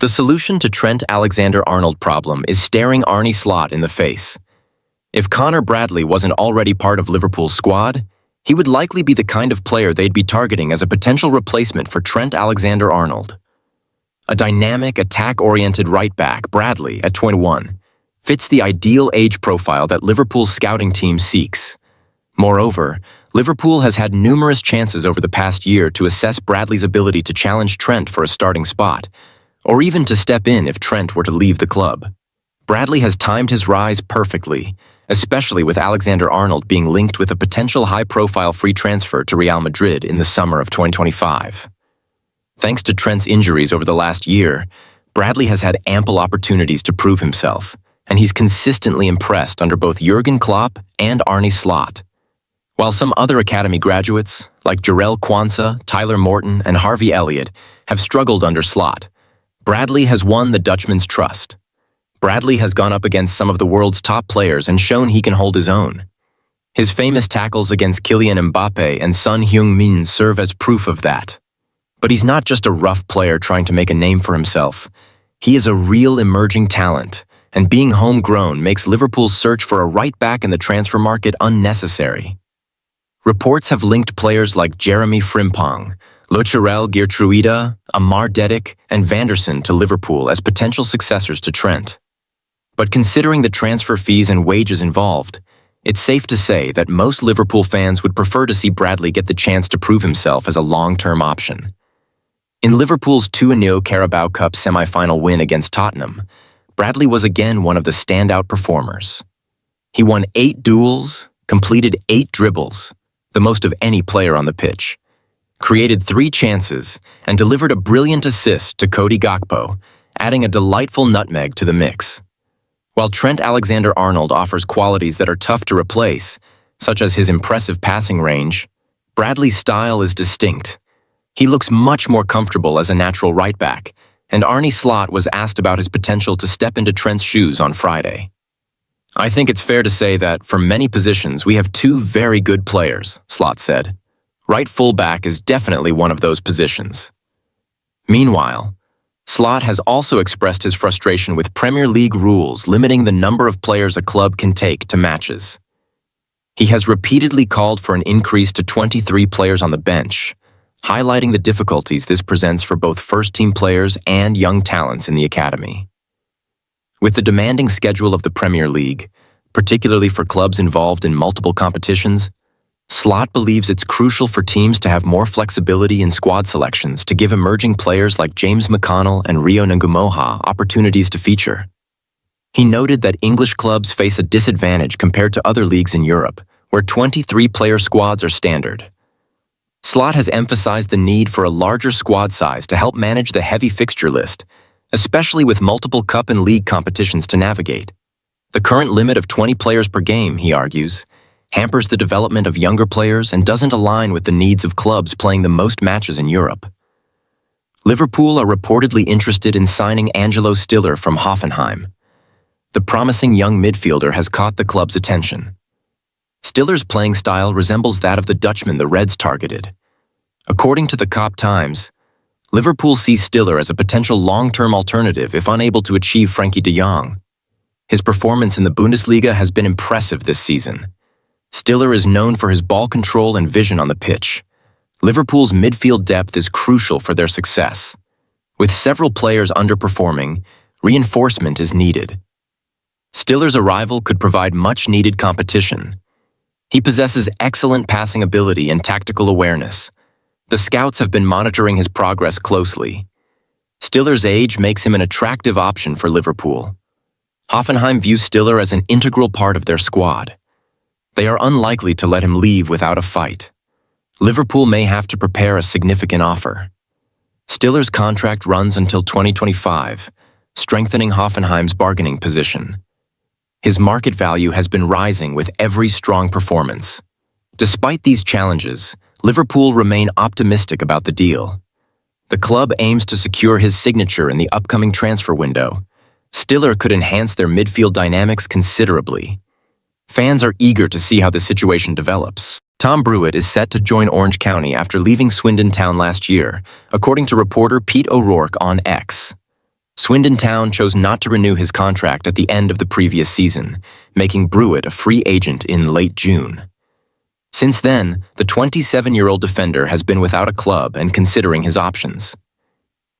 The solution to Trent Alexander-Arnold problem is staring Arne Slot in the face. If Connor Bradley wasn't already part of Liverpool's squad, he would likely be the kind of player they'd be targeting as a potential replacement for Trent Alexander-Arnold. A dynamic, attack-oriented right-back, Bradley, at 21, fits the ideal age profile that Liverpool's scouting team seeks. Moreover, Liverpool has had numerous chances over the past year to assess Bradley's ability to challenge Trent for a starting spot, or even to step in if Trent were to leave the club. Bradley has timed his rise perfectly, especially with Alexander-Arnold being linked with a potential high-profile free transfer to Real Madrid in the summer of 2025. Thanks to Trent's injuries over the last year, Bradley has had ample opportunities to prove himself, and he's consistently impressed under both Jurgen Klopp and Arne Slot. While some other academy graduates, like Jarell Quansah, Tyler Morton, and Harvey Elliott, have struggled under Slot, Bradley has won the Dutchman's trust. Bradley has gone up against some of the world's top players and shown he can hold his own. His famous tackles against Kylian Mbappe and Son Heung-min serve as proof of that. But he's not just a rough player trying to make a name for himself. He is a real emerging talent, and being homegrown makes Liverpool's search for a right-back in the transfer market unnecessary. Reports have linked players like Jeremy Frimpong, Locherel Geertruida, Amar Dedic, and Vanderson to Liverpool as potential successors to Trent. But considering the transfer fees and wages involved, it's safe to say that most Liverpool fans would prefer to see Bradley get the chance to prove himself as a long-term option. In Liverpool's 2-0 Carabao Cup semi-final win against Tottenham, Bradley was again one of the standout performers. He won 8 duels, completed 8 dribbles, the most of any player on the pitch, created 3 chances, and delivered a brilliant assist to Cody Gakpo, adding a delightful nutmeg to the mix. While Trent Alexander-Arnold offers qualities that are tough to replace, such as his impressive passing range, Bradley's style is distinct. He looks much more comfortable as a natural right-back, and Arne Slot was asked about his potential to step into Trent's shoes on Friday. "I think it's fair to say that, for many positions, we have 2 very good players," Slot said. "Right fullback is definitely one of those positions." Meanwhile, Slot has also expressed his frustration with Premier League rules limiting the number of players a club can take to matches. He has repeatedly called for an increase to 23 players on the bench, highlighting the difficulties this presents for both first-team players and young talents in the academy. With the demanding schedule of the Premier League, particularly for clubs involved in multiple competitions, Slot believes it's crucial for teams to have more flexibility in squad selections to give emerging players like James McConnell and Rio Ngumoha opportunities to feature. He noted that English clubs face a disadvantage compared to other leagues in Europe, where 23-player squads are standard. Slot has emphasized the need for a larger squad size to help manage the heavy fixture list, especially with multiple cup and league competitions to navigate. The current limit of 20 players per game, he argues, hampers the development of younger players and doesn't align with the needs of clubs playing the most matches in Europe. Liverpool are reportedly interested in signing Angelo Stiller from Hoffenheim. The promising young midfielder has caught the club's attention. Stiller's playing style resembles that of the Dutchman the Reds targeted. According to the Cop Times, Liverpool sees Stiller as a potential long-term alternative if unable to achieve Frenkie de Jong. His performance in the Bundesliga has been impressive this season. Stiller is known for his ball control and vision on the pitch. Liverpool's midfield depth is crucial for their success. With several players underperforming, reinforcement is needed. Stiller's arrival could provide much-needed competition. He possesses excellent passing ability and tactical awareness. The scouts have been monitoring his progress closely. Stiller's age makes him an attractive option for Liverpool. Hoffenheim views Stiller as an integral part of their squad. They are unlikely to let him leave without a fight. Liverpool may have to prepare a significant offer. Stiller's contract runs until 2025, strengthening Hoffenheim's bargaining position. His market value has been rising with every strong performance. Despite these challenges, Liverpool remain optimistic about the deal. The club aims to secure his signature in the upcoming transfer window. Stiller could enhance their midfield dynamics considerably. Fans are eager to see how the situation develops. Tom Brewitt is set to join Orange County after leaving Swindon Town last year, according to reporter Pete O'Rourke on X. Swindon Town chose not to renew his contract at the end of the previous season, making Brewitt a free agent in late June. Since then, the 27-year-old defender has been without a club and considering his options.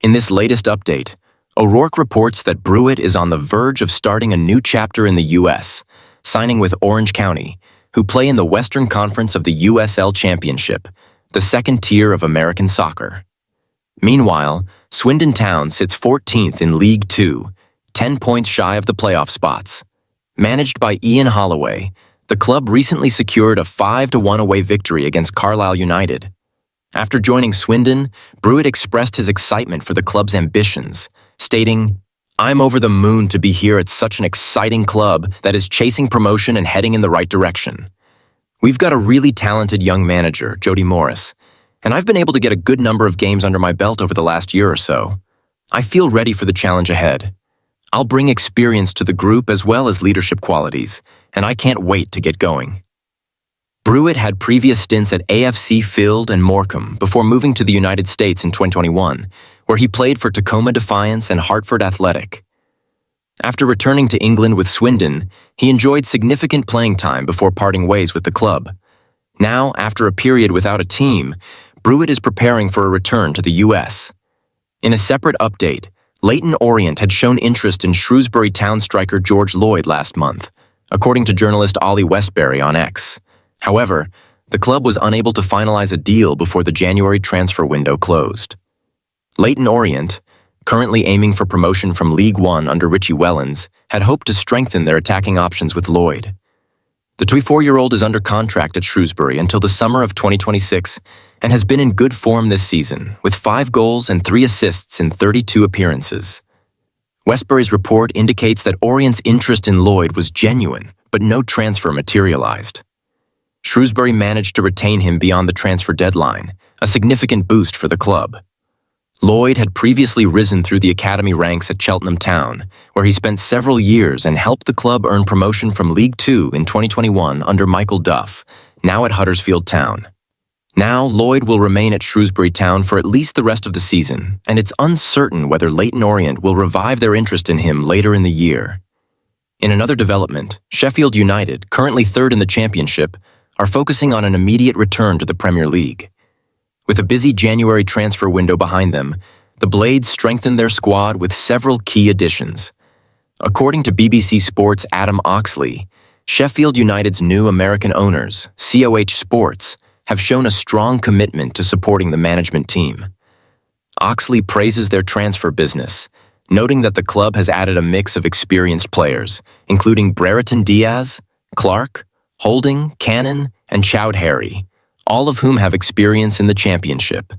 In this latest update, O'Rourke reports that Brewitt is on the verge of starting a new chapter in the U.S., signing with Orange County, who play in the Western Conference of the USL Championship, the second tier of American soccer. Meanwhile, Swindon Town sits 14th in League Two, 10 points shy of the playoff spots. Managed by Ian Holloway, the club recently secured a 5-1 away victory against Carlisle United. After joining Swindon, Brewitt expressed his excitement for the club's ambitions, stating, "I'm over the moon to be here at such an exciting club that is chasing promotion and heading in the right direction. We've got a really talented young manager, Jody Morris, and I've been able to get a good number of games under my belt over the last year or so. I feel ready for the challenge ahead. I'll bring experience to the group as well as leadership qualities, and I can't wait to get going." Brewitt had previous stints at AFC Field and Morecambe before moving to the United States in 2021, where he played for Tacoma Defiance and Hartford Athletic. After returning to England with Swindon, he enjoyed significant playing time before parting ways with the club. Now, after a period without a team, Brewitt is preparing for a return to the U.S. In a separate update, Leyton Orient had shown interest in Shrewsbury Town striker George Lloyd last month, according to journalist Ollie Westbury on X. However, the club was unable to finalize a deal before the January transfer window closed. Leyton Orient, currently aiming for promotion from League One under Richie Wellens, had hoped to strengthen their attacking options with Lloyd. The 24-year-old is under contract at Shrewsbury until the summer of 2026 and has been in good form this season, with 5 goals and 3 assists in 32 appearances. Westbury's report indicates that Orient's interest in Lloyd was genuine, but no transfer materialized. Shrewsbury managed to retain him beyond the transfer deadline, a significant boost for the club. Lloyd had previously risen through the academy ranks at Cheltenham Town, where he spent several years and helped the club earn promotion from League Two in 2021 under Michael Duff, now at Huddersfield Town. Now, Lloyd will remain at Shrewsbury Town for at least the rest of the season, and it's uncertain whether Leyton Orient will revive their interest in him later in the year. In another development, Sheffield United, currently third in the Championship, are focusing on an immediate return to the Premier League. With a busy January transfer window behind them, the Blades strengthened their squad with several key additions. According to BBC Sports' Adam Oxley, Sheffield United's new American owners, COH Sports, have shown a strong commitment to supporting the management team. Oxley praises their transfer business, noting that the club has added a mix of experienced players, including Brereton Diaz, Clark, Holding, Cannon, and Chowdhury, all of whom have experience in the Championship.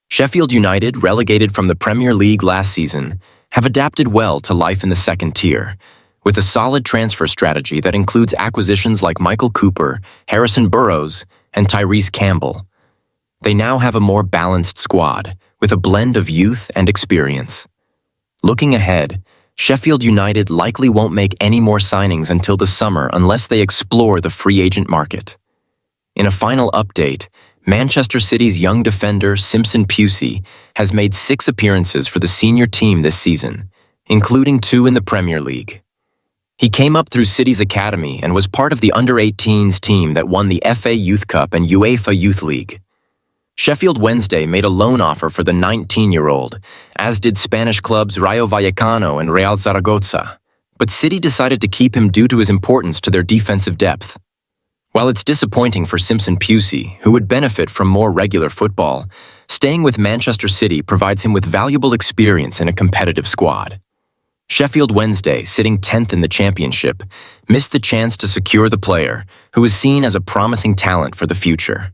Sheffield United, relegated from the Premier League last season, have adapted well to life in the second tier, with a solid transfer strategy that includes acquisitions like Michael Cooper, Harrison Burrows, and Tyrese Campbell. They now have a more balanced squad, with a blend of youth and experience. Looking ahead, Sheffield United likely won't make any more signings until the summer unless they explore the free agent market. In a final update, Manchester City's young defender Simpson Pusey has made 6 appearances for the senior team this season, including 2 in the Premier League. He came up through City's academy and was part of the under-18s team that won the FA Youth Cup and UEFA Youth League. Sheffield Wednesday made a loan offer for the 19-year-old, as did Spanish clubs Rayo Vallecano and Real Zaragoza, but City decided to keep him due to his importance to their defensive depth. While it's disappointing for Simpson Pusey, who would benefit from more regular football, staying with Manchester City provides him with valuable experience in a competitive squad. Sheffield Wednesday, sitting 10th in the Championship, missed the chance to secure the player, who is seen as a promising talent for the future.